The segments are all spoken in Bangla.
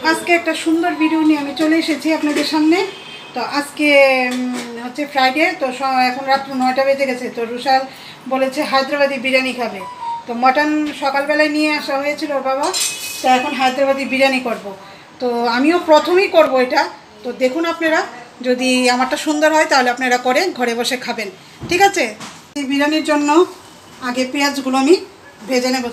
আজকে একটা সুন্দর ভিডিও নিয়ে আমি চলে এসেছি আপনাদের সামনে। তো আজকে হচ্ছে ফ্রাইডে, তো এখন রাত্র 9টা বেজে গেছে। তো রুশাল বলেছে হায়দ্রাবাদি বিরিয়ানি খাবে। তো মটন সকালবেলায় নিয়ে আসা হয়েছিল ওর বাবা, তো এখন হায়দ্রাবাদি বিরিয়ানি করব। তো আমিও প্রথমেই করব এটা। তো দেখুন আপনারা, যদি আমারটা সুন্দর হয় তাহলে আপনারা করে ঘরে বসে খাবেন, ঠিক আছে? এই বিরিয়ানির জন্য আগে পেঁয়াজগুলো আমি ভেজে নেব।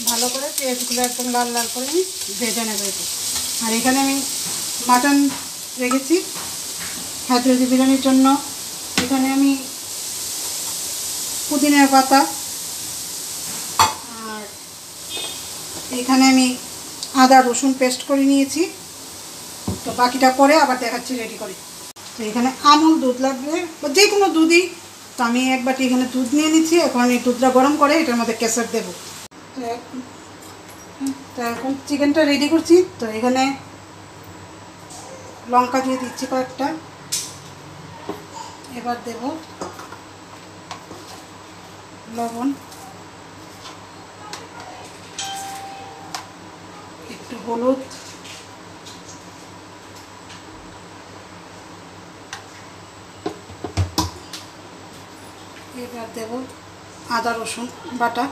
ভালো করে পেঁয়াজগুলো একদম লাল লাল করে আমি ভেজে নেব এটা। আর এখানে আমি মাটন রেখেছি হায়দ্রাবাদি বিরিয়ানির জন্য। এখানে আমি পুদিনার পাতা, আর এখানে আমি আদা রসুন পেস্ট করে নিয়েছি। তো বাকিটা পরে আবার দেখাচ্ছি রেডি করে। তো এখানে আমুল দুধ লাগবে, বা যে কোনো দুধই। তো আমি এক বাটি এখানে দুধ নিয়ে নিচ্ছি। এখন এই দুধটা গরম করে এটার মধ্যে কেশর দেবো। তো এখন চিকেনটা রেডি করছি। তো এখানে লঙ্কা দিয়ে দিচ্ছি কয়েকটা। এবার দেব লবণ, একটু হলুদ, এবার দেব আদা রসুন বাটা,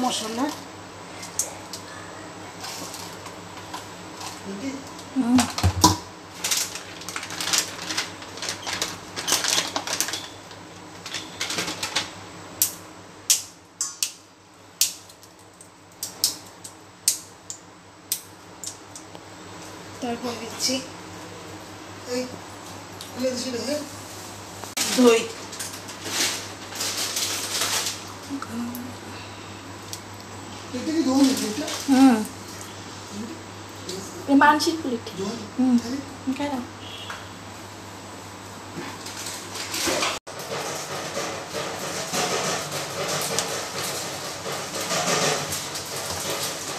মশলা, তারপর দিচ্ছি দই। মানসিক প্লেট কেন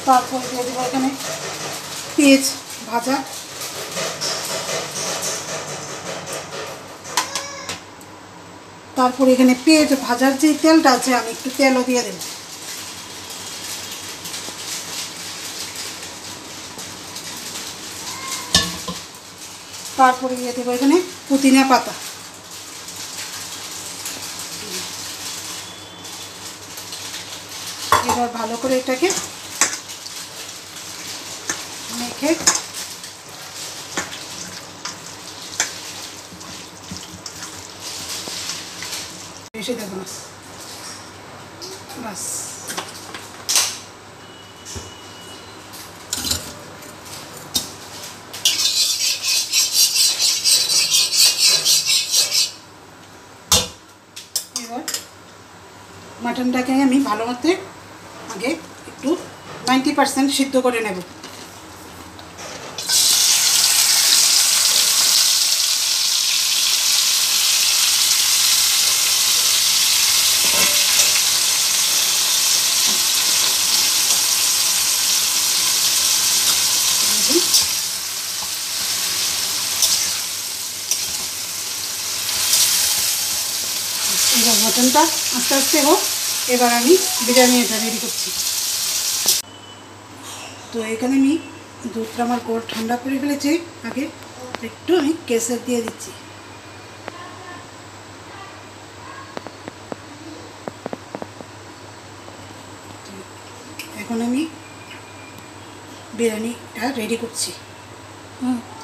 তারপর দিয়ে দেবো এখানে পেঁয়াজ ভাজা, তারপর এখানে পেঁয়াজ ভাজার যে তেলটা আছে আমি একটু তেলও দিয়ে দেব। তারপরে দিয়ে দেবো এখানে পুদিনা পাতা। এবার ভালো করে এটাকে মেখে বেশি দেবো না, বাস। এবার মাটনটাকে আমি ভালো মতো আগে একটু 90% সিদ্ধ করে নেব। এবার মটনটা আস্তে আস্তে হোক। এবার আমি বিরিয়ানিটা রেডি করছি। তো এখানে আমি দুধটা আমার কোল্ড ঠান্ডা করে ফেলেছি আগে, একটু আমি কেশর দিয়ে দিচ্ছি। এখন আমি বিরিয়ানিটা রেডি করছি।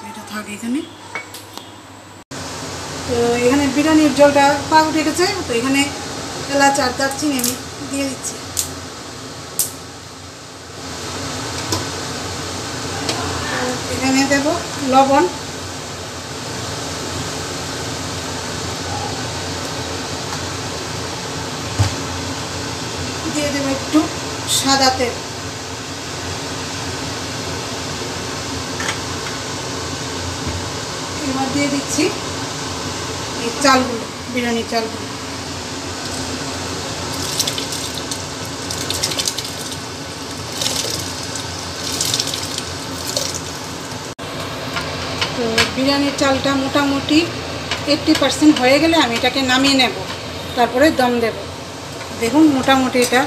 এটা থাক এখানে। তো এখানে বিরিয়ানির জলটা পাক উঠে গেছে। তো এখানে এলাচ আর দারচিনি আমি দিয়ে দিচ্ছি। এখানে দেব লবণ, দিয়ে দেব একটু সাদা তেল, এবার দিয়ে দিচ্ছি এই চালগুলো, বিরিয়ানির চালগুলো। বিরিয়ানির চালটা মোটামুটি 80% হয়ে গেলে আমি এটাকে নামিয়ে নেব, তারপরে দম দেব। দেখুন মোটামুটি এটা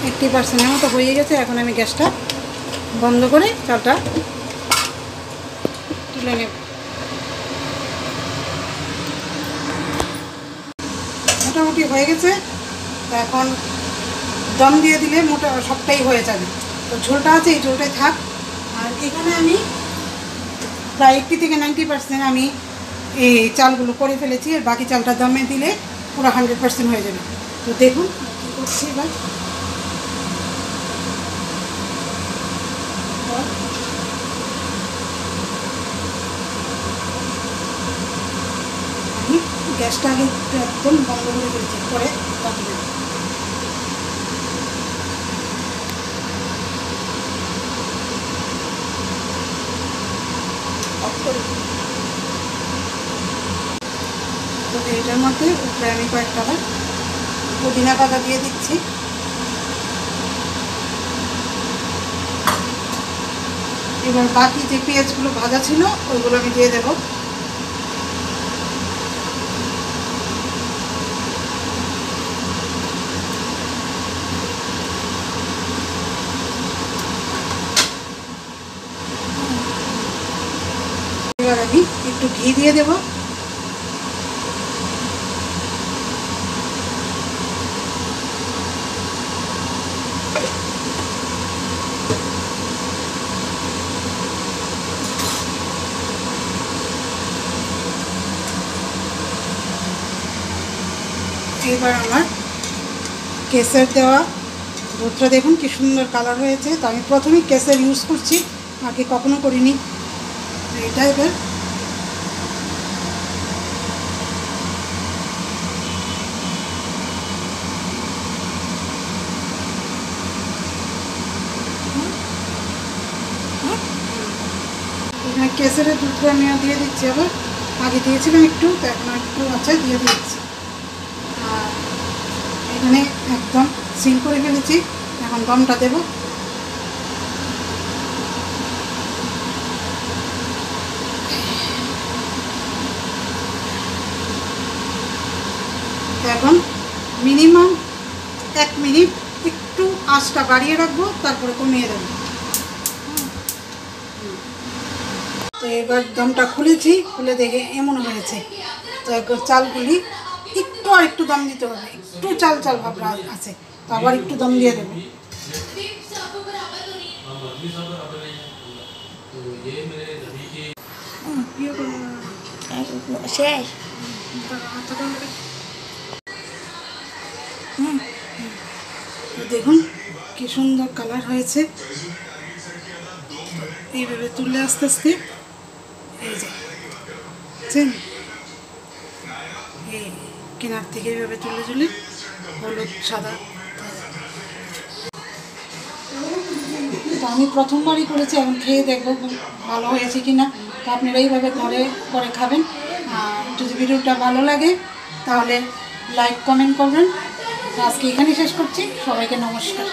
80%-এর মতো হয়ে গেছে। এখন আমি গ্যাসটা বন্ধ করে চালটা তুলে নেব। মোটামুটি হয়ে গেছে। তো এখন দম দিয়ে দিলে সবটাই হয়ে যাবে। তো ঝোলটা আছে, এই ঝোলটাই থাক। আর এখানে আমি প্রায় 80 থেকে 90% আমি এই চালগুলো করে ফেলেছি। আর বাকি চালটা দমে দিলে পুরো 100% হয়ে যাবে। তো দেখুন কী করছি এবার। আমি গ্যাসটা আগে একদম বন্ধ করে ফেলেছি, পরে দম দেব। তো এটার মধ্যে উপরে আমি কয়েকটা পুদিনা পাতা দিয়ে দিচ্ছি। এবার বাকি যে পেঁয়াজগুলো ভাজা ছিল ওইগুলো আমি দিয়ে দেব। এবার আমি একটু ঘি দিয়ে দেব। এবার আমার কেসের দেওয়া দুধটা দেখুন কি সুন্দর কালার হয়েছে। তো আমি প্রথমেই কেসের ইউজ করছি, আগে কখনো করিনি। এটা এবার এখানে কেসের দুধটা আমি দিয়ে দিচ্ছি। আবার আগে দিয়েছিলাম একটু, তো এখন একটু আছে দিয়ে দিচ্ছি। আর এখানে একদম সিল করে ফেলেছি। এখন দমটা দেব। এখন মিনিমাম 1 মিনিট একটু আঁচটা বাড়িয়ে রাখবো, তারপরে কমিয়ে দেবো। তো এবার দমটা খুলেছি, খুলে দেখে এমন হয়েছে। তো একবার চালগুলি একটু আর একটু দম দিতে হবে, একটু চাল চাল ভাব আছে। তো আবার একটু দম দিয়ে দেবো। শেষ। দেখুন কি সুন্দর কালার হয়েছে। এইভাবে তুললে আস্তে আস্তে, এই যে এই কেনার থেকে এইভাবে তুলে তুলে হলুদ সাদা। তো আমি প্রথমবারই করেছি, এখন খেয়ে দেখবো ভালো হয়েছে কি না। তো আপনারা এইভাবে ঘরে করে খাবেন। আর যদি ভিডিওটা ভালো লাগে তাহলে লাইক কমেন্ট করবেন। আজকে এখানেই শেষ করছি। সবাইকে নমস্কার।